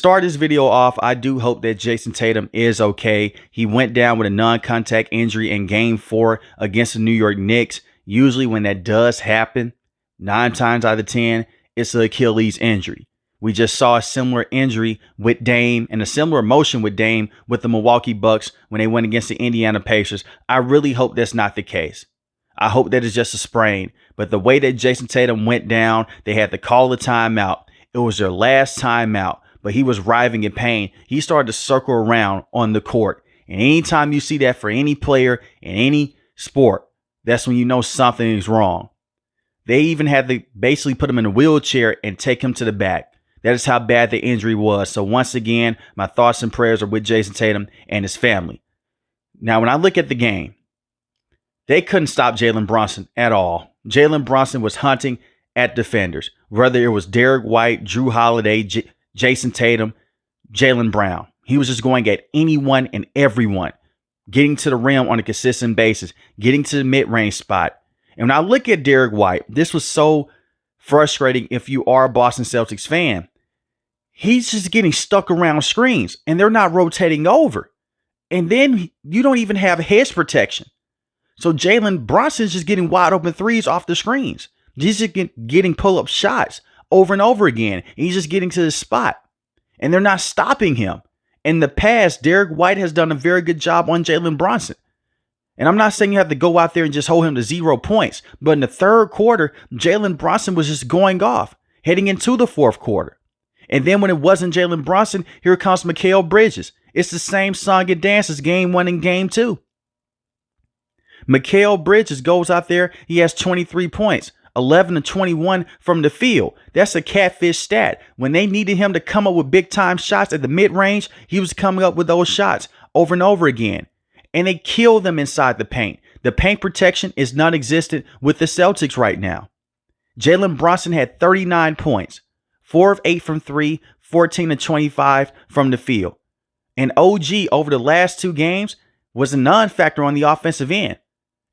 Start this video off, I do hope that Jayson Tatum is okay. He went down with a non-contact injury in Game 4 against the New York Knicks. Usually when that does happen, 9 times out of 10, it's an Achilles injury. We just saw a similar injury with Dame and a similar motion with Dame with the Milwaukee Bucks when they went against the Indiana Pacers. I really hope that's not the case. I hope that it's just a sprain. But the way that Jayson Tatum went down, they had to call a timeout. It was their last timeout, but he was writhing in pain. He started to circle around on the court. And anytime you see that for any player in any sport, that's when you know something is wrong. They even had to basically put him in a wheelchair and take him to the back. That is how bad the injury was. So once again, my thoughts and prayers are with Jayson Tatum and his family. Now, when I look at the game, they couldn't stop Jaylen Brunson at all. Jaylen Brunson was hunting at defenders, whether it was Derek White, Drew Holiday, Jayson Tatum, Jaylen Brown. He was just going at anyone and everyone, getting to the rim on a consistent basis, getting to the mid-range spot. And when I look at Derek White, this was so frustrating if you are a Boston Celtics fan. He's just getting stuck around screens and they're not rotating over. And then you don't even have hedge protection. So Jaylen Brunson's just getting wide open threes off the screens. He's just getting pull-up shots over and over again. He's just getting to the spot. And they're not stopping him. In the past, Derek White has done a very good job on Jaylen Brunson. And I'm not saying you have to go out there and just hold him to 0 points. But in the third quarter, Jaylen Brunson was just going off, heading into the fourth quarter. And then when it wasn't Jaylen Brunson, here comes Mikal Bridges. It's the same song and dance as Game 1 and Game 2. Mikal Bridges goes out there. He has 23 points, 11 to 21 from the field. That's a catfish stat. When they needed him to come up with big-time shots at the mid-range, he was coming up with those shots over and over again. And they kill them inside the paint. The paint protection is non-existent with the Celtics right now. Jaylen Brunson had 39 points. 4 of 8 from 3, 14 to 25 from the field. And OG over the last 2 games was a non-factor on the offensive end.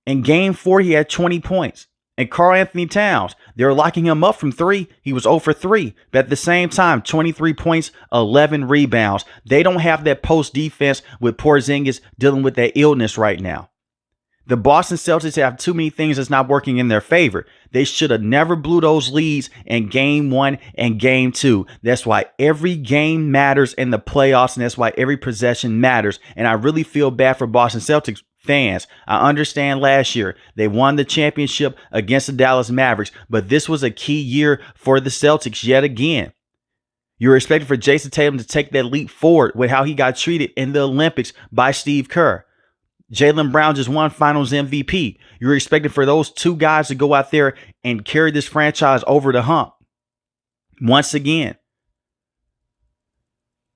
In Game 4, he had 20 points. And Karl-Anthony Towns, they were locking him up from 3. He was 0 for 3. But at the same time, 23 points, 11 rebounds. They don't have that post defense with Porzingis dealing with that illness right now. The Boston Celtics have too many things that's not working in their favor. They should have never blew those leads in Game 1 and Game 2. That's why every game matters in the playoffs, and that's why every possession matters. And I really feel bad for Boston Celtics fans. I understand last year they won the championship against the Dallas Mavericks, but this was a key year for the Celtics yet again. You were expecting for Jayson Tatum to take that leap forward with how he got treated in the Olympics by Steve Kerr. Jaylen Brown just won Finals MVP. You're expecting for those 2 guys to go out there and carry this franchise over the hump once again.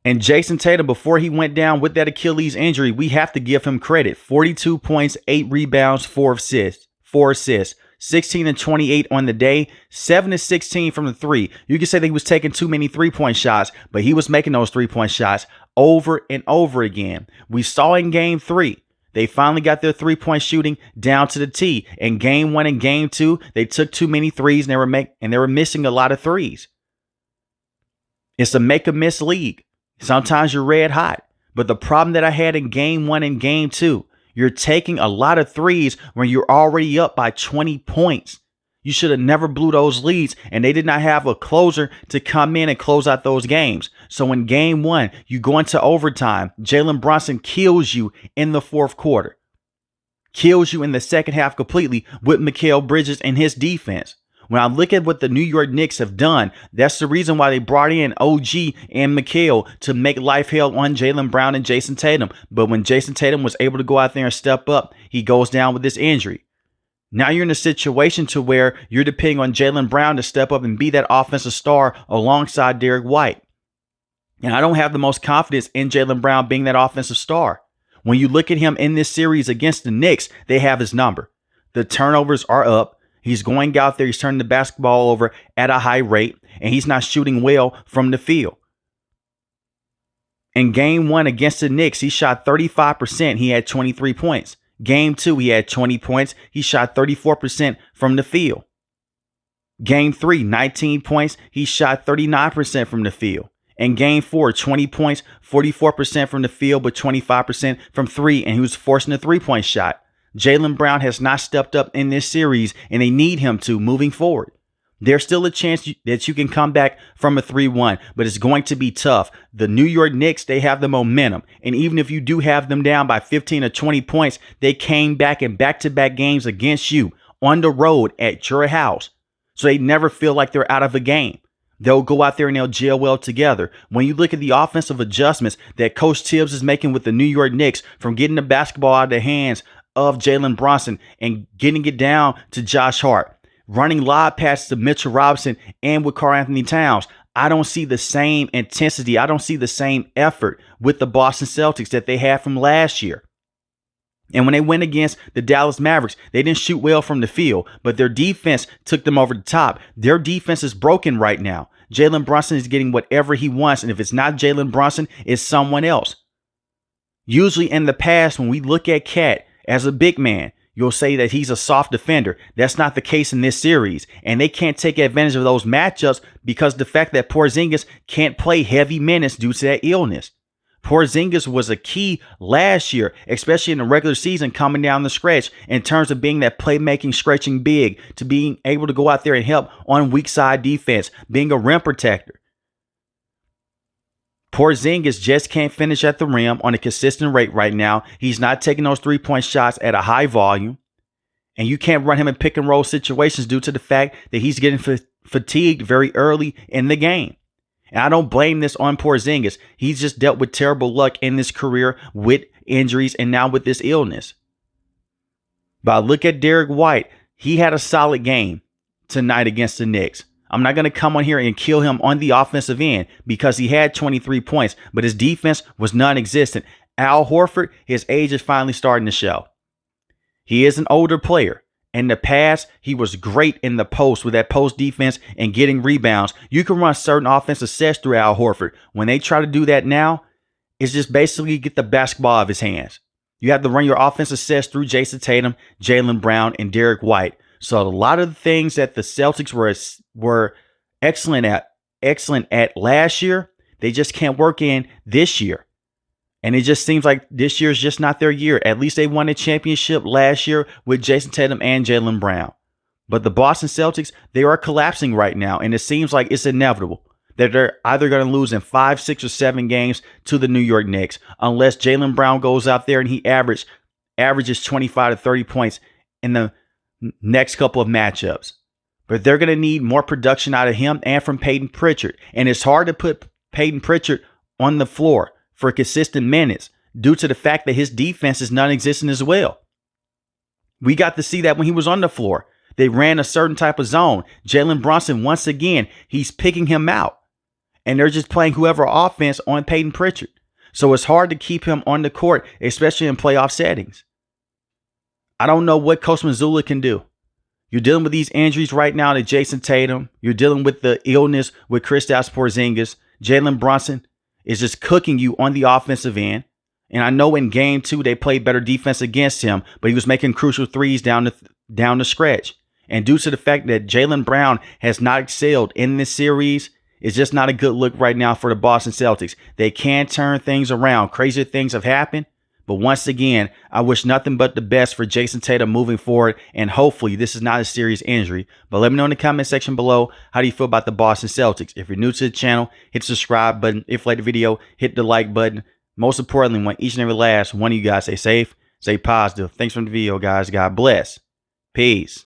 And Jayson Tatum, before he went down with that Achilles injury, we have to give him credit. 42 points, 8 rebounds, 4 assists. 16 and 28 on the day, 7 and 16 from the 3. You can say that he was taking too many 3-point shots, but he was making those 3-point shots over and over again. We saw in Game 3. They finally got their 3-point shooting down to the T. In Game 1 and Game 2, they took too many threes and they were missing a lot of threes. It's a make-or-miss league. Sometimes you're red hot. But the problem that I had in Game 1 and Game 2, you're taking a lot of threes when you're already up by 20 points. You should have never blew those leads, and they did not have a closer to come in and close out those games. So in Game 1, you go into overtime. Jaylen Brunson kills you in the fourth quarter. Kills you in the second half completely with Mikal Bridges and his defense. When I look at what the New York Knicks have done, that's the reason why they brought in OG and Mikal to make life hell on Jaylen Brown and Jayson Tatum. But when Jayson Tatum was able to go out there and step up, he goes down with this injury. Now you're in a situation to where you're depending on Jaylen Brown to step up and be that offensive star alongside Derek White. And I don't have the most confidence in Jaylen Brown being that offensive star. When you look at him in this series against the Knicks, they have his number. The turnovers are up. He's going out there. He's turning the basketball over at a high rate, and he's not shooting well from the field. In Game 1 against the Knicks, he shot 35%. He had 23 points. Game 2, he had 20 points. He shot 34% from the field. Game 3, 19 points. He shot 39% from the field. In game 4, 20 points, 44% from the field, but 25% from three, and he was forcing a three-point shot. Jaylen Brown has not stepped up in this series, and they need him to moving forward. There's still a chance that you can come back from a 3-1, but it's going to be tough. The New York Knicks, they have the momentum. And even if you do have them down by 15 or 20 points, they came back in back-to-back games against you on the road at your house. So they never feel like they're out of a game. They'll go out there and they'll gel well together. When you look at the offensive adjustments that Coach Tibbs is making with the New York Knicks, from getting the basketball out of the hands of Jalen Brunson and getting it down to Josh Hart, running lob passes to Mitchell Robinson and with Karl-Anthony Towns, I don't see the same intensity. I don't see the same effort with the Boston Celtics that they had from last year. And when they went against the Dallas Mavericks, they didn't shoot well from the field, but their defense took them over the top. Their defense is broken right now. Jalen Brunson is getting whatever he wants, and if it's not Jalen Brunson, it's someone else. Usually in the past, when we look at Cat as a big man, you'll say that he's a soft defender. That's not the case in this series, and they can't take advantage of those matchups because the fact that Porzingis can't play heavy minutes due to that illness. Porzingis was a key last year, especially in the regular season coming down the stretch in terms of being that playmaking, stretching big, to being able to go out there and help on weak side defense, being a rim protector. Porzingis just can't finish at the rim on a consistent rate right now. He's not taking those three-point shots at a high volume. And you can't run him in pick and roll situations due to the fact that he's getting fatigued very early in the game. And I don't blame this on Porzingis. He's just dealt with terrible luck in his career with injuries and now with this illness. But I look at Derek White. He had a solid game tonight against the Knicks. I'm not going to come on here and kill him on the offensive end because he had 23 points, but his defense was non-existent. Al Horford, his age is finally starting to show. He is an older player. In the past, he was great in the post with that post defense and getting rebounds. You can run certain offensive sets through Al Horford. When they try to do that now, it's just basically get the basketball out of his hands. You have to run your offensive sets through Jason Tatum, Jaylen Brown, and Derek White. So a lot of the things that the Celtics were excellent at last year, they just can't work in this year. And it just seems like this year is just not their year. At least they won a championship last year with Jason Tatum and Jaylen Brown. But the Boston Celtics, they are collapsing right now. And it seems like it's inevitable that they're either going to lose in 5, 6, or 7 games to the New York Knicks. Unless Jaylen Brown goes out there and he averages 25 to 30 points in the next couple of matchups. But they're going to need more production out of him and from Peyton Pritchard. And it's hard to put Peyton Pritchard on the floor for consistent minutes due to the fact that his defense is non-existent as well. We got to see that when he was on the floor. They ran a certain type of zone. Jalen Brunson, once again, he's picking him out. And they're just playing whoever offense on Peyton Pritchard. So it's hard to keep him on the court, especially in playoff settings. I don't know what Coach Mazzulla can do. You're dealing with these injuries right now to Jason Tatum. You're dealing with the illness with Kristaps Porzingis. Jalen Brunson is just cooking you on the offensive end. And I know in game 2, they played better defense against him, but he was making crucial threes down the stretch. And due to the fact that Jaylen Brown has not excelled in this series, it's just not a good look right now for the Boston Celtics. They can turn things around. Crazier things have happened. But once again, I wish nothing but the best for Jason Tatum moving forward. And hopefully this is not a serious injury. But let me know in the comment section below, how do you feel about the Boston Celtics? If you're new to the channel, hit the subscribe button. If you like the video, hit the like button. Most importantly, want each and every last one of you guys stay safe, stay positive. Thanks for the video, guys. God bless. Peace.